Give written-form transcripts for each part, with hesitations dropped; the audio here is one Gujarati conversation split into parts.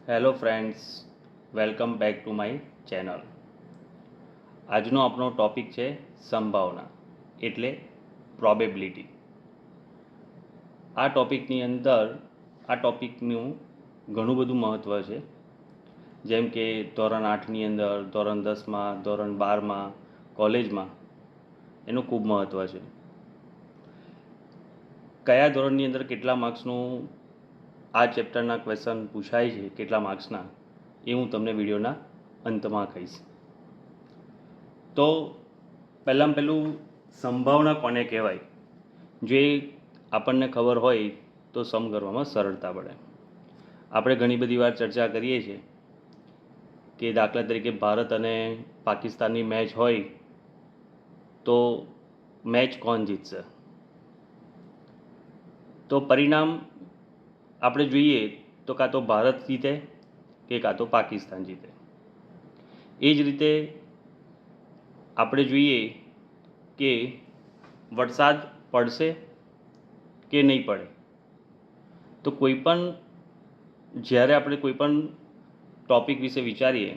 Hello friends, welcome back to my channel. આજનો આપણો ટૉપિક છે સંભાવના એટલે પ્રોબેબિલિટી. આ ટૉપિકનું ઘણું બધું મહત્ત્વ છે. જેમ કે ધોરણ 8ની અંદર, ધોરણ 10માં, ધોરણ 12માં, કોલેજમાં એનું ખૂબ મહત્ત્વ છે. કયા ધોરણની અંદર કેટલા માર્ક્સનું આ ચેપ્ટરના ક્વેશ્ચન પૂછાય છે, કેટલા માર્ક્સના, એ હું તમને વિડીયોના અંતમાં કહીશ. તો પહેલું સંભાવના કોને કહેવાય, જે આપણને ખબર હોય તો સમ કરવામાં સરળતા પડે. આપણે ઘણી બધી વાર ચર્ચા કરીએ છીએ કે દાખલા તરીકે ભારત અને પાકિસ્તાનની મેચ હોય તો મેચ કોણ જીતશે, તો પરિણામ આપણે જોઈએ તો કાં તો ભારત જીતે કે કાં તો પાકિસ્તાન જીતે. એ જ રીતે આપણે જોઈએ કે વરસાદ પડશે કે નહીં પડે. તો જ્યારે આપણે કોઈપણ ટૉપિક વિશે વિચારીએ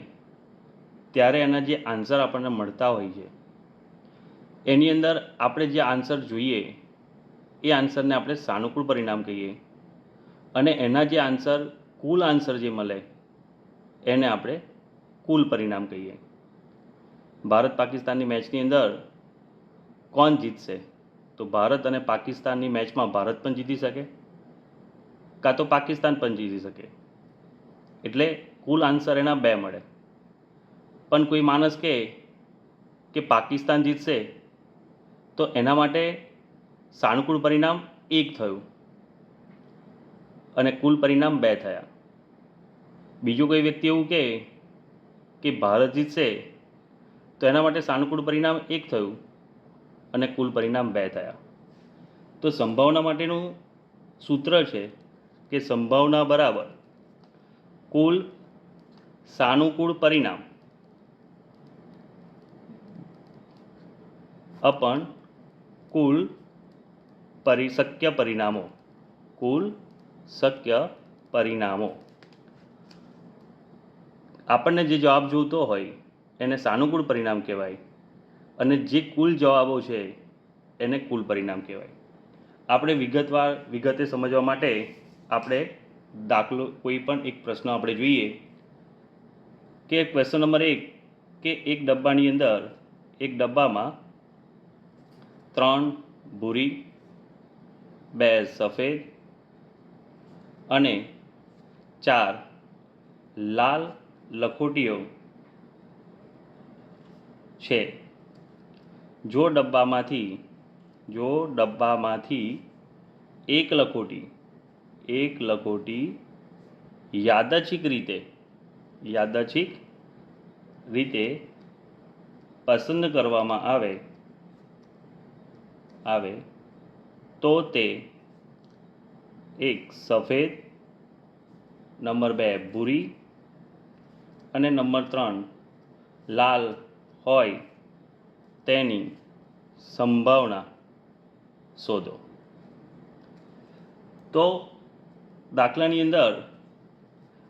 ત્યારે એના જે આન્સર આપણને મળતા હોય છે એની અંદર આપણે જે આન્સર જોઈએ એ આન્સરને આપણે સાનુકૂળ પરિણામ કહીએ, અને એના જે કુલ આન્સર જે મળે એને આપણે કુલ પરિણામ કહીએ. ભારત પાકિસ્તાનની મેચની અંદર કોણ જીતશે, તો ભારત અને પાકિસ્તાનની મેચમાં ભારત પણ જીતી શકે કાં તો પાકિસ્તાન પણ જીતી શકે. એટલે કુલ આન્સર એના 2 મળે. પણ કોઈ માણસ કહે કે પાકિસ્તાન જીતશે તો એના માટે સાનુકૂળ પરિણામ 1 થયું અને કુલ પરિણામ 2 થયા. બીજું કોઈ વ્યક્તિ એવું કહે કે ભારત જીતશે તો એના માટે સાનુકૂળ પરિણામ 1 થયું અને કુલ પરિણામ 2 થયા. તો સંભાવના માટેનું સૂત્ર છે કે સંભાવના બરાબર કુલ સાનુકૂળ પરિણામ અપન કુલ શક્ય પરિણામો. કુલ શક્ય પરિણામો. આપણને જે જવાબ જોઈતો હોય એને સાનુકૂળ પરિણામ કહેવાય અને જે કુલ જવાબો છે એને કુલ પરિણામ કહેવાય. આપણે વિગતે સમજવા માટે આપણે કોઈ પણ એક પ્રશ્ન આપણે જોઈએ કે ક્વેશ્ચન નંબર 1 કે એક ડબ્બામાં 3 ભૂરી, 2 સફેદ અને 4 લાલ લખોટીઓ છે. જો ડબ્બામાંથી એક લખોટી યાદચ્છિક રીતે પસંદ કરવામાં આવે તો તે 1 સફેદ, નંબર 2 ભૂરી અને નંબર 3 લાલ હોય તેની સંભાવના શોધો. તો દાખલાની અંદર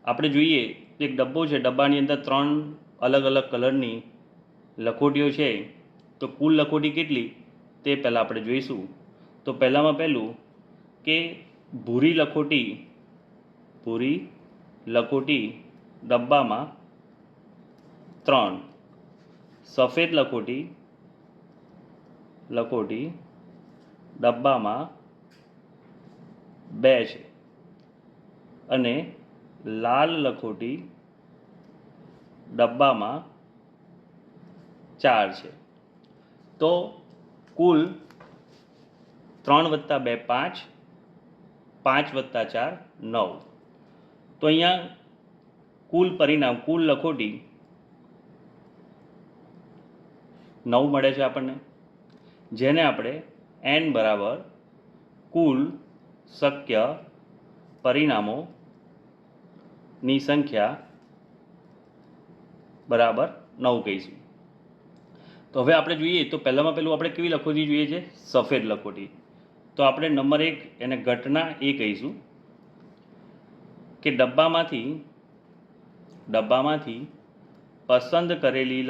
આપણે જોઈએ એક ડબ્બો છે, ડબ્બાની અંદર 3 અલગ અલગ કલરની લખોટીઓ છે. તો કુલ લખોટી કેટલી તે પહેલાં આપણે જોઈશું. તો પહેલું કે ભૂરી લખોટી ડબ્બામાં 3, સફેદ લખોટી ડબ્બામાં 2 છે અને લાલ લખોટી ડબ્બામાં 4 છે. તો કુલ 3 + 2 5, 5 + 4 9. તો અહીંયા કુલ લખોટી 9 મળે છે આપણને, જેને આપણે n બરાબર કુલ શક્ય પરિણામોની સંખ્યા બરાબર 9 કહીશું. તો હવે આપણે જોઈએ તો પહેલું આપણે કેવી લખોટી જોઈએ છે? સફેદ લખોટી. તો આપણે નંબર 1 એને ઘટના એ કહીશું કે ડબ્બામાંથી ડબ્બામાંથી પસંદ કરેલી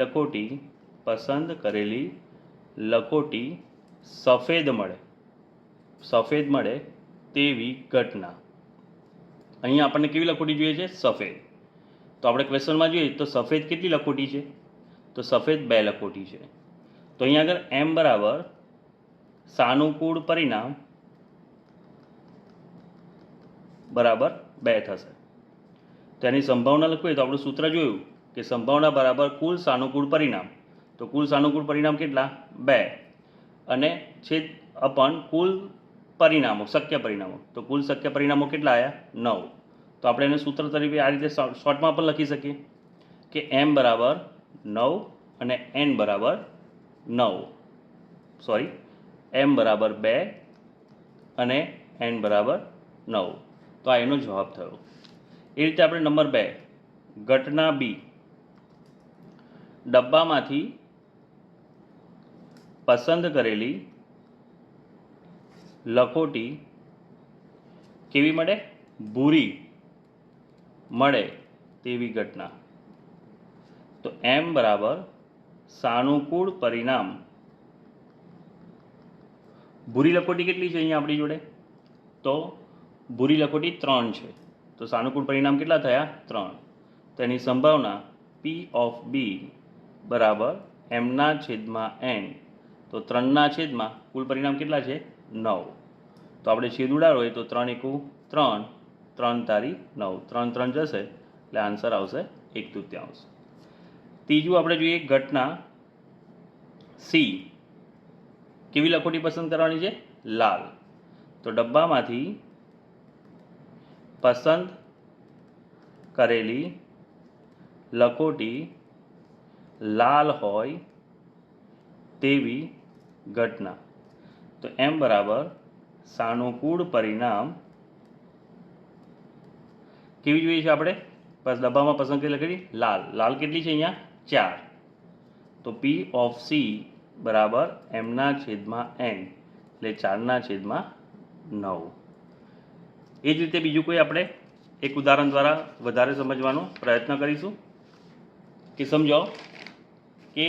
લખોટી સફેદ મળે તેવી ઘટના. અહીંયા આપણને કેવી લખોટી જોઈએ છે? સફેદ. તો આપણે ક્વેશ્ચનમાં જોઈએ તો સફેદ કેટલી લખોટી છે? તો સફેદ 2 લખોટી છે. તો અહીંયા આગળ m બરાબર સાનુકૂળ પરિણામ બરાબર 2 થશે. તો એની સંભાવના લખવી હોય તો આપણું સૂત્ર જોયું કે સંભાવના બરાબર કુલ સાનુકૂળ પરિણામ. તો કુલ સાનુકૂળ પરિણામ કેટલા? 2 અને છેદ અપન કુલ પરિણામો, શક્ય પરિણામો. તો કુલ શક્ય પરિણામો કેટલા આવ્યા? 9. તો આપણે એને સૂત્ર તરીકે આ રીતે શોર્ટમાં પણ લખી શકીએ કે m બરાબર 9 અને n બરાબર 9, સોરી m બરાબર 2 અને n બરાબર 9. તો આ એનો જવાબ થયો. એ રીતે આપણે નંબર 2 ઘટના બી, ડબ્બામાંથી પસંદ કરેલી લખોટી કેવી મળે? ભૂરી મળે તેવી ઘટના. તો m બરાબર સાનુકૂળ પરિણામ. ભૂરી લખોટી કેટલી છે અહીંયા આપણી જોડે? તો ભૂરી લખોટી 3 છે. તો સાનુકૂળ પરિણામ કેટલા થયા? 3. તો એની સંભાવના p ઓફ b બરાબર m/n. તો 3/, કુલ પરિણામ કેટલા છે? 9. તો આપણે છેદ ઉડાડો હોય તો 3 × 1 = 3, 3 તારી 9, 3 3 જશે એટલે આન્સર આવશે 1/3. ત્રીજું આપણે જોઈએ ઘટના સી. કેવી લખોટી પસંદ કરવાની છે? લાલ. તો ડબ્બામાંથી પસંદ કરેલી લખોટી લાલ હોય તેવી ઘટના. તો m બરાબર સાનુકૂળ પરિણામ કેવી જોઈએ છે આપણે? બસ ડબ્બામાં પસંદ કરેલી લખોટી લાલ. લાલ કેટલી છે અહીંયા? 4. તો p ઓફ c બરાબર m/n એટલે 4/9. એ જ રીતે બીજું કોઈ આપણે એક ઉદાહરણ દ્વારા વધારે સમજવાનો પ્રયત્ન કરીશું કે સમજો કે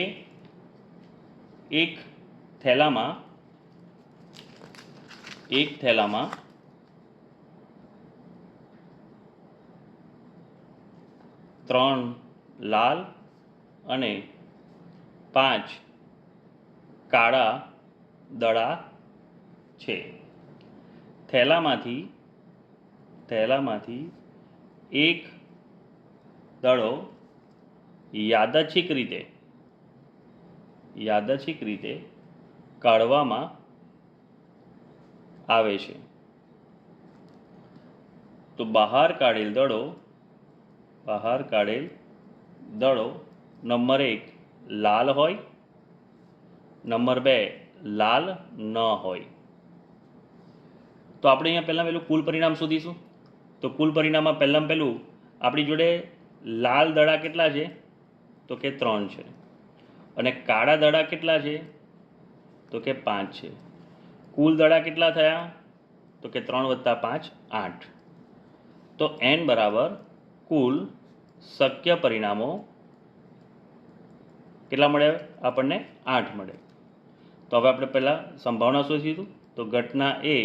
એક થેલામાં 3 લાલ અને 5 કાળા દડા છે. થેલામાંથી એક દડો યાદચ્છિક રીતે કાઢવામાં આવે છે. તો બહાર કાઢેલ દડો નંબર 1 લાલ હોય, નંબર 2 લાલ ન હોય. તો આપણે અહીંયા પહેલું કુલ પરિણામ શોધીશું. તો કુલ પરિણામમાં પહેલું આપણી જોડે લાલ દડા કેટલા છે? તો કે 3 છે. અને કાળા દડા કેટલા છે? તો કે 5 છે. કુલ દડા કેટલા થયા? તો કે 3 + 5 8. તો n બરાબર કુલ શક્ય પરિણામો કેટલા મળે? આપણને 8 મળે. તો હવે આપણે પહેલાં સંભાવના શોધીશું. તો ઘટના એ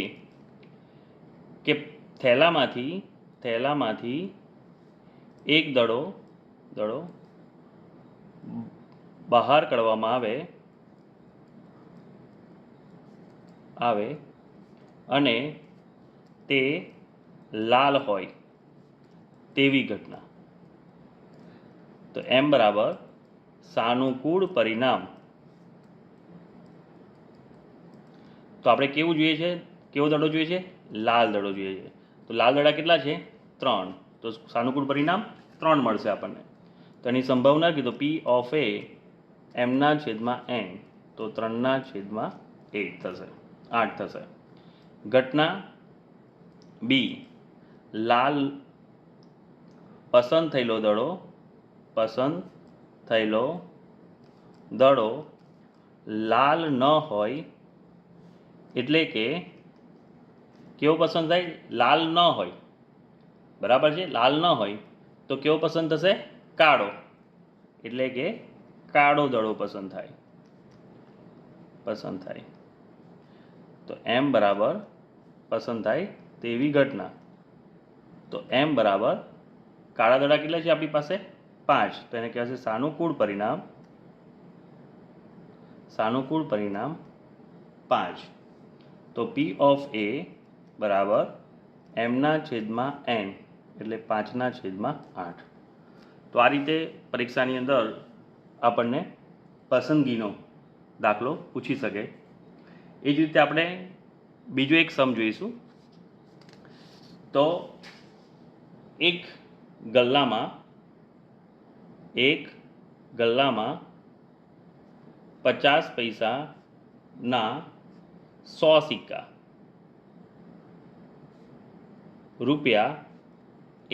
કે થેલામાંથી એક દડો બહાર કાઢવામાં આવે અને તે લાલ હોય તેવી ઘટના. તો m બરાબર સાનુકૂળ પરિણામ. તો આપણે કેવું જોઈએ છે? કેવો દડો જોઈએ છે? લાલ દડો જોઈએ છે. તો લાલ દડા કેટલા છે? 3. તો સાનુકૂળ પરિણામ 3 મળશે આપણને. તો એની સંભાવના કીધું p ઓફ a m/n. તો 3/8 થશે. ઘટના બી, લાલ પસંદ થયેલો દડો લાલ ન હોય, એટલે કે કેવો પસંદ થાય? લાલ ન હોય. બરાબર છે? લાલ ન હોય તો કેવો પસંદ થશે? કાળો. એટલે કે કાળો દડો પસંદ થાય. તો એમ બરાબર પસંદ થાય તેવી ઘટના. તો એમ બરાબર કાળા દડા કેટલા છે આપણી પાસે? 5. તો એને કહેવાશે સાનુકૂળ પરિણામ. 5. તો P ઓફ A બરાબર m/n એટલે 5/8. તો આ રીતે પરીક્ષાની અંદર આપણને પસંદગીનો દાખલો પૂછી શકે. એ જ રીતે આપણે બીજો એક સમ જોઈશું. તો એક ગલ્લામાં 50 પૈસાના 100 સિક્કા, રૂપિયા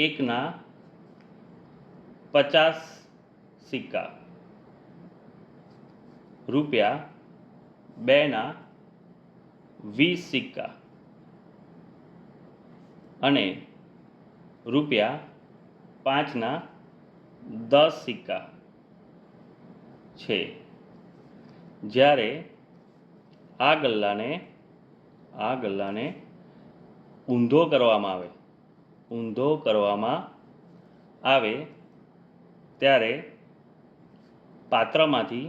1ના 50 સિક્કા, રૂપિયા 2ના 20 સિક્કા અને રૂપિયા 5ના 10 સિક્કા છે. જ્યારે આ ગલ્લાને ઊંધો કરવામાં આવે ત્યારે પાત્રમાંથી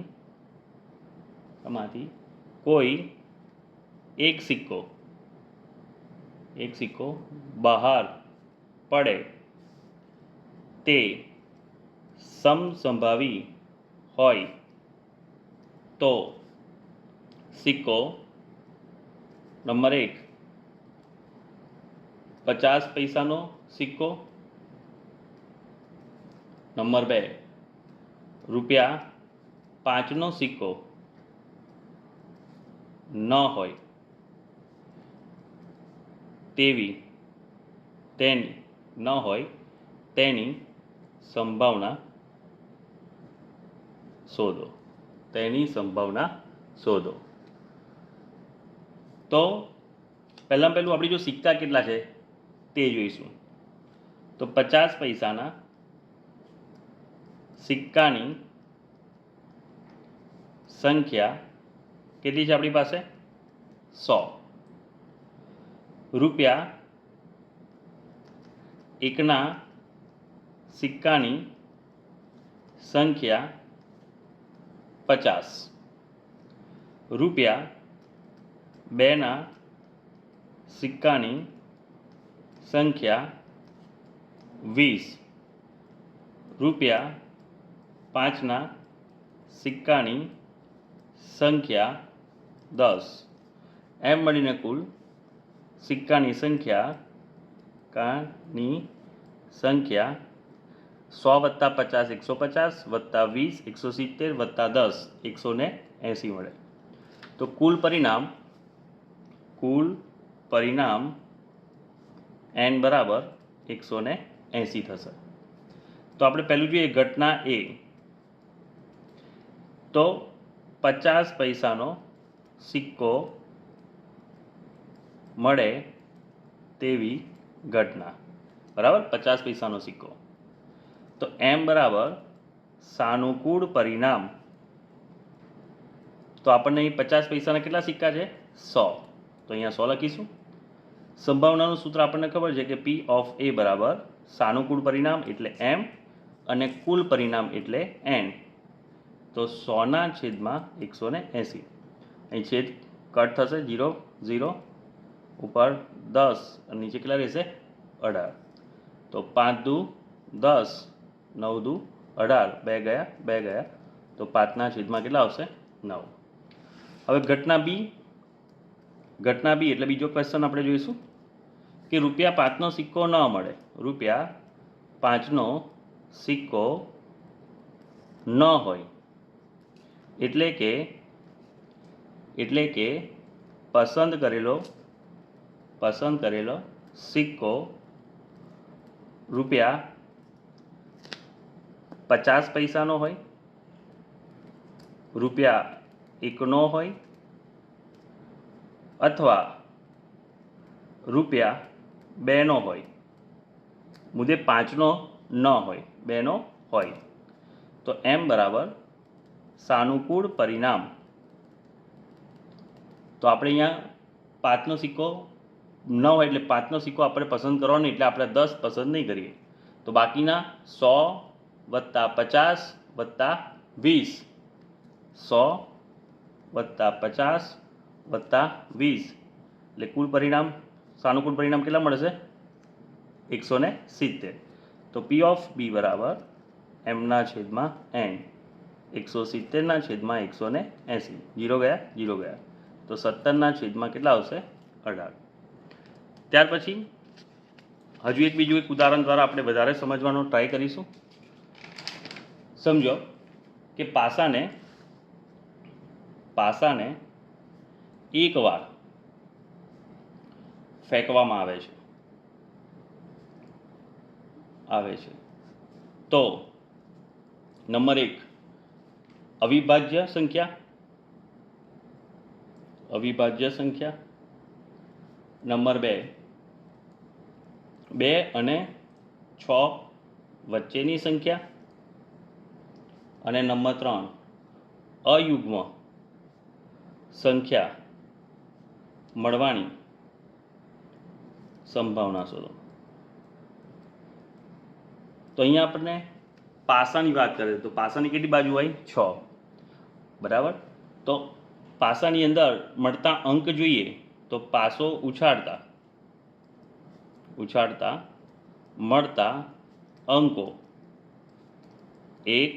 કોઈ એક સિક્કો બહાર પડે તે સમસંભાવી હોય તો સિક્કો નંબર 1 50 પૈસાનો સિક્કો, નંબર 2 રૂપિયા 5નો સિક્કો ન હોય તેની સંભાવના શોધો. તો પહેલું આપણે જો સિક્કા કેટલા છે તે જોઈશું. તો 50 પૈસાના સિક્કાની સંખ્યા કેટલી છે આપણી પાસે? 100. રૂપિયા 1ના સિક્કાની સંખ્યા 50. રૂપિયા 2ના સિક્કાની સંખ્યા 20. રૂપિયા 5ના સિક્કાની સંખ્યા 10. એમ મળીને કુલ સિક્કાની સંખ્યા 100 + 50 150 + 20 170 + 10 180 મળે. તો કુલ પરિણામ n બરાબર 180 થશે. તો આપણે પહેલું જોઈએ ઘટના A. તો 50 પૈસાનો સિક્કો મળે તેવી ઘટના. બરાબર, 50 પૈસાનો સિક્કો. તો m બરાબર સાનુકૂળ પરિણામ. તો આપણને 50 પૈસાના કેટલા સિક્કા છે? 100. તો અહીંયા 100 લખીશું. સંભાવનાનું સૂત્ર આપણને ખબર છે કે P ઓફ A બરાબર સાનુકૂળ પરિણામ એટલે m અને કુલ પરિણામ એટલે n. તો 100/180. અહીં છેદ કટ થશે 0 0 ઉપર 10 અને નીચે કેટલા રહેશે? 18. તો 5 દુ 10 9 દુ 18 2 ગયા. તો 5ના છેદમાં કેટલા આવશે? 9. હવે ઘટના B એટલે બીજો ક્વેશ્ચન આપણે જોઈશું કે રૂપિયા 5નો સિક્કો ન મળે. રૂપિયા 5નો સિક્કો ન હોય એટલે કે પસંદ કરેલો સિક્કો રૂપિયા 50 પૈસાનો હોય, રૂપિયા 1નો હોય અથવા રૂપિયા 2નો હોય. મુદ્દે 5નો ન હોય, બેનો હોય. તો m બરાબર સાનુકૂળ પરિણામ. તો આપણે અહીંયા 5નો સિક્કો ન હોય એટલે 5નો સિક્કો આપણે પસંદ કરવાનો, એટલે આપણે 10 પસંદ નહીં કરીએ. તો બાકીના 100 + 50 + 20, 100 + 50 + 20 એટલે કુલ પરિણામ, સાનુકૂળ પરિણામ કેટલા મળશે? 170. તો P ઓફ B બરાબર m/n 170/180. 0 ગયા, 0 ગયા. તો 17/, કેટલા આવશે? 18. ત્યાર પછી હજુ બીજું એક ઉદાહરણ દ્વારા આપણે વધારે સમજવાનો ટ્રાય કરીશું. સમજો કે પાસાને એકવાર ફેંકવામાં આવે છે. તો નંબર 1 અવિભાજ્ય સંખ્યા. નંબર 2 2 અને 6 વચ્ચેની સંખ્યા. અને નંબર 3 અયુગ્મ સંખ્યા મળવાની સંભાવના શોધો. તો અહીંયા આપણને પાસાની વાત કરીએ તો પાસાની કેટલી બાજુ હોય? 6, બરાબર. તો પાસાની અંદર મળતા અંક જોઈએ તો પાસો ઉછાળતા મળતા અંકો 1,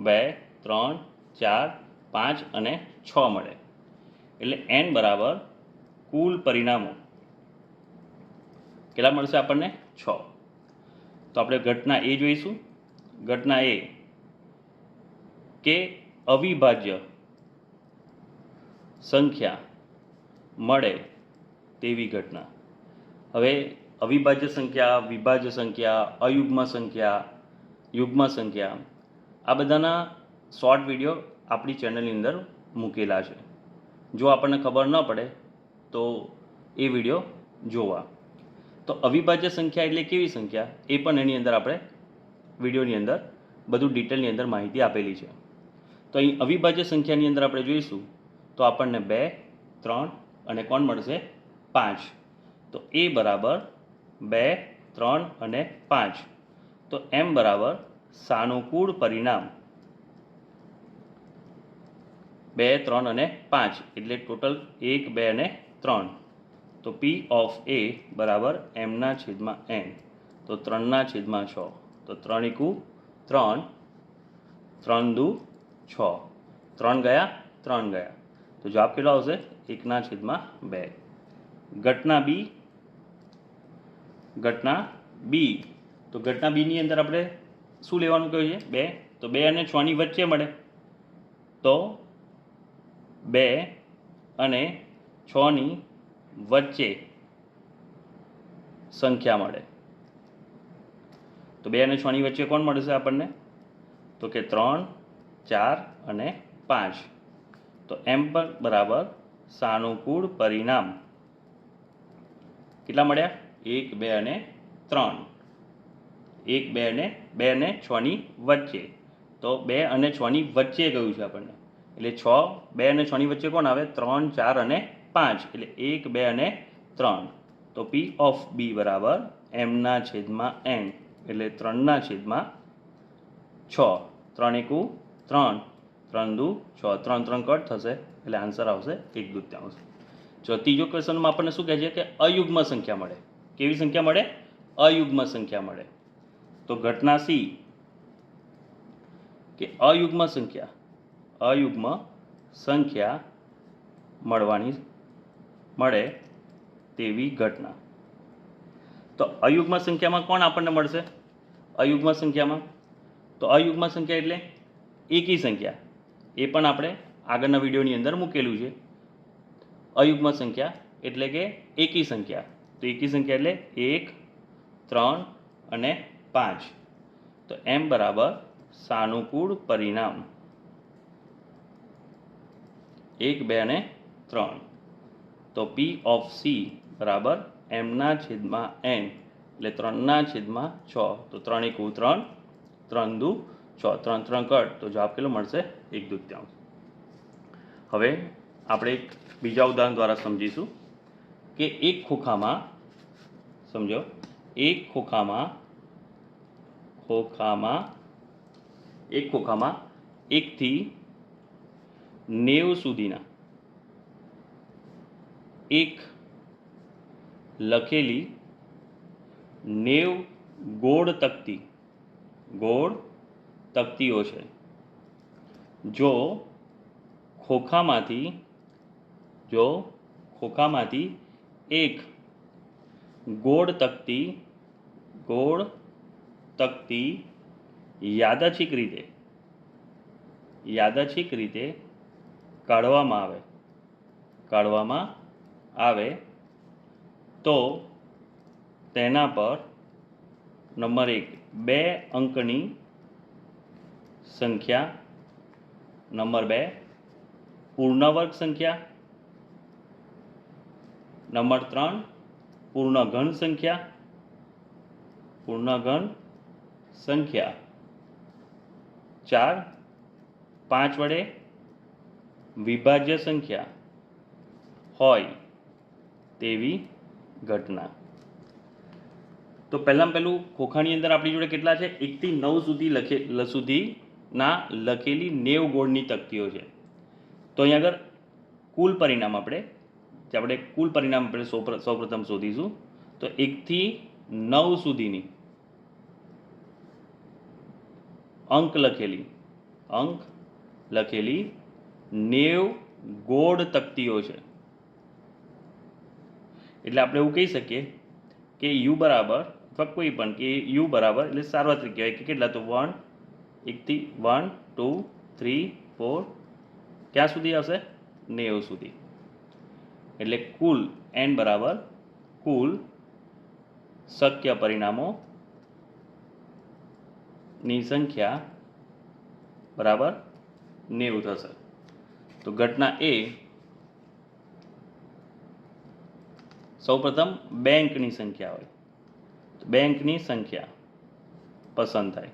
2, 3, 4, 5 અને 6 મળે. એટલે n બરાબર કુલ પરિણામો કેટલા મળશે આપણને? 6. તો આપણે ઘટના એ જોઈશું. ઘટના એ કે અવિભાજ્ય સંખ્યા મળે તેવી ઘટના. હવે અવિભાજ્ય સંખ્યા, વિભાજ્ય સંખ્યા, અયુગ્મ સંખ્યા, યુગ્મ સંખ્યા, આ બધાના શોર્ટ વિડીયો આપણી ચેનલની અંદર મૂકેલા છે. જો આપણને ખબર ન પડે તો એ વિડીયો જોવા. તો અવિભાજ્ય સંખ્યા એટલે કેવી સંખ્યા એ પણ એની અંદર આપણે વિડીયોની અંદર બધું ડિટેલની અંદર માહિતી આપેલી છે. તો અહીં અવિભાજ્ય સંખ્યાની અંદર આપણે જોઈશું તો આપણને 2, 3 અને કોણ મળશે? 5. તો એ બરાબર 2, 3 અને 5. તો m બરાબર સાનુકૂળ પરિણામ 2, 3 અને 5 એટલે ટોટલ 1, 2 અને 3. તો P ઓફ A બરાબર m/n. તો 3/6. તો 3 × 3, 3 × 6. 3 ગયા, 3 ગયા. તો જવાબ કેટલો આવશે? 1/2. ઘટના B. તો ઘટના બીની અંદર આપણે શું લેવાનું કહ્યું છે? 2. તો 2 અને 6ની વચ્ચે મળે. તો 2 અને 6ની વચ્ચે સંખ્યા મળે. તો 2 અને 6ની વચ્ચે કોણ મળશે આપણને? તો કે 3, 4 અને 5. તો m પર બરાબર સાનુકૂળ પરિણામ કેટલા મળ્યા? 1, 2 અને 3. 1, 2 અને 2 અને 6ની વચ્ચે. તો 2 અને 6ની વચ્ચે કહ્યું છે આપણને. એટલે 6, 2 અને 6ની વચ્ચે કોણ આવે? 3, 4 અને 5. એટલે 1, 2 અને 3. તો P ઓફ B બરાબર m/n એટલે 3/6. 3 × 3, 3 × 6. 3, 3 કટ થશે એટલે આન્સર આવશે 1/2. જો ત્રીજો ક્વેશ્ચનમાં આપણને શું કહે છે કે અયુગ્મ સંખ્યા મળે. કેવી સંખ્યા મળે? અયુગ્મ સંખ્યા મળે. તો ઘટના C કે અયુગ્મ સંખ્યા મળે તેવી ઘટના. તો અયુગ્મ સંખ્યામાં કોણ આપણને મળશે? અયુગ્મ સંખ્યામાં તો અયુગ્મ સંખ્યા એટલે એકી સંખ્યા. એ પણ આપણે આગળના વિડીયોની અંદર મૂકેલું છે. અયુગ્મ સંખ્યા એટલે કે એકી સંખ્યા. તો એકી સંખ્યા એટલે 1, 3 અને 5. તો m બરાબર સાનુકૂળ પરિણામ 1, 2 અને 3. તો P ઓફ C બરાબર m/n એટલે 3/6, તો 3 × 1 3, 3 × 2 6, 3 3 કટ, તો જવાબ કેટલો મળશે? 1/2. હવે આપણે એક બીજા ઉદાહરણ દ્વારા સમજીશું કે એક ખોખામાં, સમજો, એક ખોખામાં 1 થી 90 સુધીના એક લખેલી 90 ગોળ તકતીઓ છે. જો ખોખામાંથી એક ગોળ તકતી યાદચ્છિક રીતે કાઢવામાં આવે તો તેના પર નંબર 1 2 અંકની સંખ્યા, નંબર 2 પૂર્ણવર્ગ સંખ્યા, નંબર 3 પૂર્ણઘન સંખ્યા, 4 5 વડે વિભાજ્ય સંખ્યા હોય તેવી ઘટના. તો પહેલું ખોખાની અંદર આપણી જોડે કેટલા છે? 1 થી 9 સુધીના લખેલી 90 ગોળની તકતીઓ છે. તો અહીંયા આગળ કુલ પરિણામ આપણે સૌપ્રથમ શોધીશું. તો 1 થી 9 સુધીની અંક લખેલી 90 ગોળ તકતીઓ છે. એટલે આપણે એવું કહી શકીએ કે યુ બરાબર, અથવા કોઈ પણ કે યુ બરાબર, એટલે સાર્વત્રિક કહેવાય કે કેટલા? તો 1 થી 1 2 3 4 ક્યાં સુધી આવશે? 90 સુધી. એટલે કુલ n બરાબર કુલ શક્ય પરિણામોની સંખ્યા બરાબર 90 થશે. તો ઘટના એ સૌપ્રથમ બેંકની સંખ્યા હોય, તો બેંકની સંખ્યા પસંદ થાય.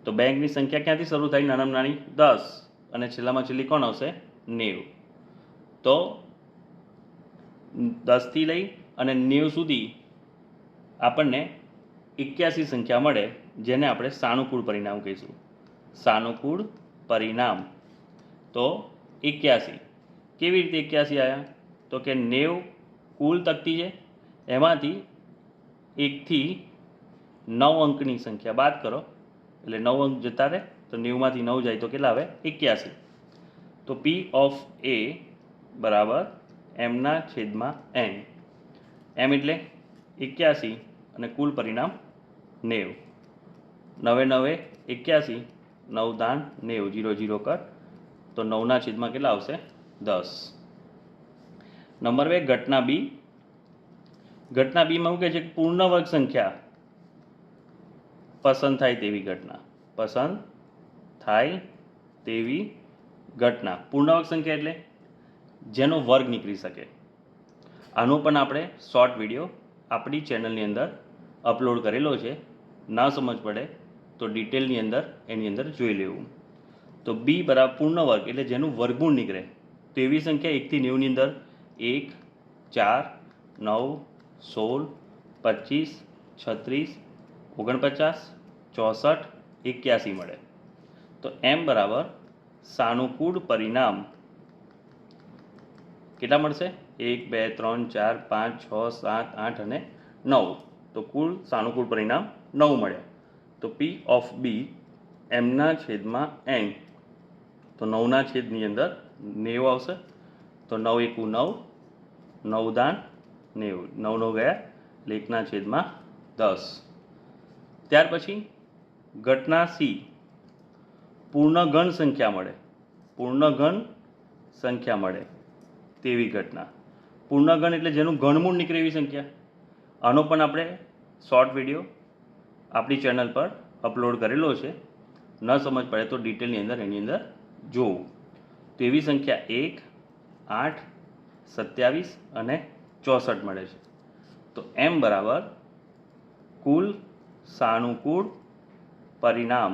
તો બેંકની સંખ્યા ક્યાંથી શરૂ થાય? નાનામાં નાની 10 અને છેલ્લામાં છેલ્લી કોણ આવશે? 90. તો 10 થી લઈ અને 90 સુધી આપણને 81 સંખ્યા મળે, જેને આપણે સાનુકૂળ પરિણામ કહીશું. સાનુકૂળ પરિણામ. તો 81 કેવી રીતે 81 આવ્યા? તો કે 90 કુલ તકતી છે, એમાંથી 1 થી 9 અંકની સંખ્યા બાદ કરો, એટલે 9 અંક જતા રહે, તો 90માંથી 9 જાય તો કેટલા આવે? 81. તો P ઓફ A બરાબર m/n. m એટલે 81 અને કુલ પરિણામ 90. 9 9 81, 9 દાન 90, 0 0 કર, તો 9/, કેટલા આવશે? 10. નંબર 2 ઘટના બી. ઘટના બીમાં એવું કહે છે કે પૂર્ણવર્ગ સંખ્યા પસંદ થાય તેવી ઘટના. પૂર્ણવર્ગ સંખ્યા એટલે જેનો વર્ગ નીકળી શકે. આનો પણ આપણે શોર્ટ વિડીયો આપણી ચેનલની અંદર અપલોડ કરેલો છે. ના સમજ પડે તો ડિટેલની અંદર એની અંદર જોઈ લેવું. તો બી બરાબર પૂર્ણવર્ગ એટલે જેનું વર્ગમૂળ નીકળે, તો એવી સંખ્યા 1 થી 90ની અંદર 1 4 9 16 25 36 49 64 81 મળે. તો m બરાબર સાનુકૂળ પરિણામ કેટલા મળશે? 1 2 3 4 5 6 7 8 અને 9. તો કુલ સાનુકૂળ પરિણામ 9 મળ્યા. તો P ઓફ B m/n. તો 9/ની અંદર 90 આવશે. તો 9 × 9, 9 દાન 90, 9 9 ગયા, એટલે 1/10. ત્યાર પછી ઘટના C પૂર્ણઘન સંખ્યા મળે તેવી ઘટના. પૂર્ણઘન એટલે જેનું ઘનમૂળ નીકળે એવી સંખ્યા. આનો પણ આપણે શોર્ટ વિડીયો આપણી ચેનલ પર અપલોડ કરેલો છે. ન સમજ પડે તો ડિટેલની અંદર એની અંદર જોવું. તો એવી સંખ્યા 1 8 27 અને 64 મળે છે. તો m બરાબર કુલ સાનુકૂળ પરિણામ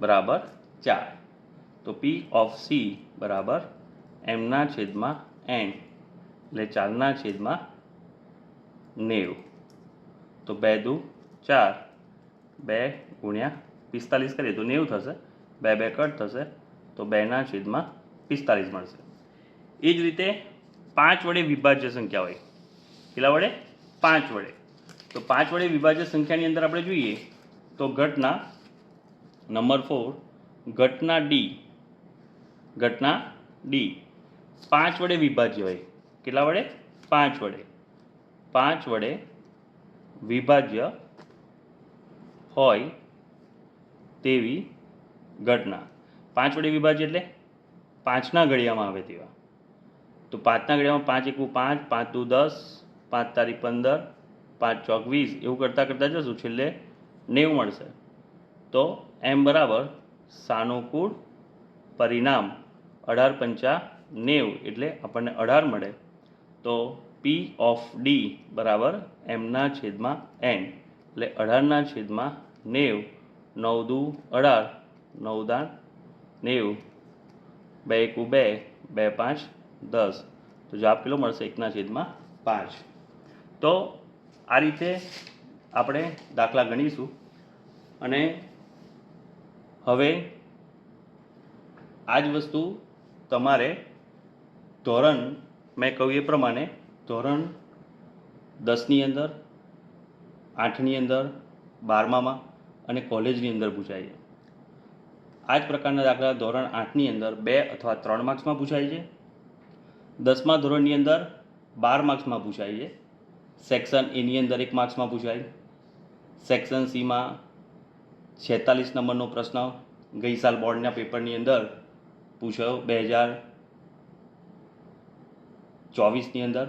બરાબર 4. તો P of C બરાબર mના છેદમાં n એટલે 4ના છેદમાં 90. તો 2 દુ 4, 2 ગુણ્યા 45 કરીએ તો 90 થશે. 2 2 કટ થશે તો 2ના છેદમાં 45 મળશે. એ જ રીતે 5 વડે વિભાજ્ય સંખ્યા હોય, કેટલા વડે? 5 વડે. તો 5 વડે વિભાજ્ય સંખ્યાની અંદર આપણે જોઈએ તો ઘટના નંબર 4 ઘટના ડી 5 વડે વિભાજ્ય હોય, કેટલા વડે? 5 વડે. 5 વડે વિભાજ્ય હોય તેવી ઘટના. 5 વડે વિભાજ્ય એટલે 5ના ઘડિયામાં આવે તેવા. તો 5ના ઘડિયામાં 5 એકુ 5, 5 દુ 10, 5 તારી 15, 5 ચોક 20 એવું કરતાં કરતાં જશું, છેલ્લે 90 મળશે. તો m બરાબર સાનુકૂળ પરિણામ 18 પંચા 90 એટલે આપણને 18 મળે. તો P of D બરાબર mના છેદમાં n એટલે 18ના છેદમાં 90. 9 દુ 18, 9 દા 90, 2 એકુ 2, 2 5 10. તો જવાબ કેટલો મળશે? 1ના છેદમાં 5. તો આ રીતે આપણે દાખલા ગણીશું. અને હવે આ જ વસ્તુ તમારે ધોરણ, મેં કહ્યું એ પ્રમાણે ધોરણ 10ની અંદર, 8ની અંદર, 12મામાં અને કોલેજની અંદર પૂછાય છે. આ જ પ્રકારના દાખલા ધોરણ 8ની અંદર 2 અથવા 3 માર્ક્સમાં પૂછાય છે. 10મા ધોરણની અંદર 12 માર્ક્સમાં પૂછાય છે. સેક્શન એની અંદર 1 માર્ક્સમાં પૂછાય. સેક્શન સીમાં 46 નંબરનો પ્રશ્ન ગઈ સાલ બોર્ડના પેપરની અંદર પૂછાયો 2024ની અંદર.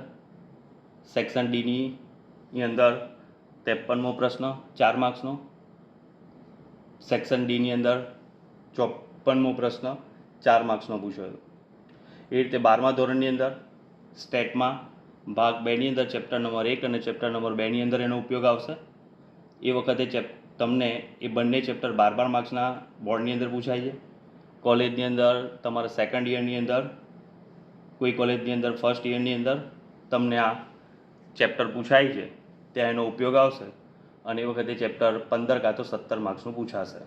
સેક્શન ડીની અંદર 53મો પ્રશ્ન 4 માર્ક્સનો. સેક્શન ડીની અંદર 54મો પ્રશ્ન 4 માર્ક્સનો પૂછાયો. એ રીતે 12મા ધોરણની અંદર સ્ટેટમાં ભાગ 2ની અંદર ચેપ્ટર નંબર 1 અને ચેપ્ટર નંબર 2ની અંદર એનો ઉપયોગ આવશે. એ વખતે તમને એ બંને ચેપ્ટર 12 માર્ક્સના બોર્ડની અંદર પૂછાય છે. કોલેજની અંદર તમારા સેકન્ડ યરની અંદર, કોઈ કોલેજની અંદર ફર્સ્ટ યરની અંદર તમને આ ચેપ્ટર પૂછાય છે ત્યાં એનો ઉપયોગ આવશે. અને એ વખતે ચેપ્ટર 15 કાં તો 17 માર્ક્સનું પૂછાશે.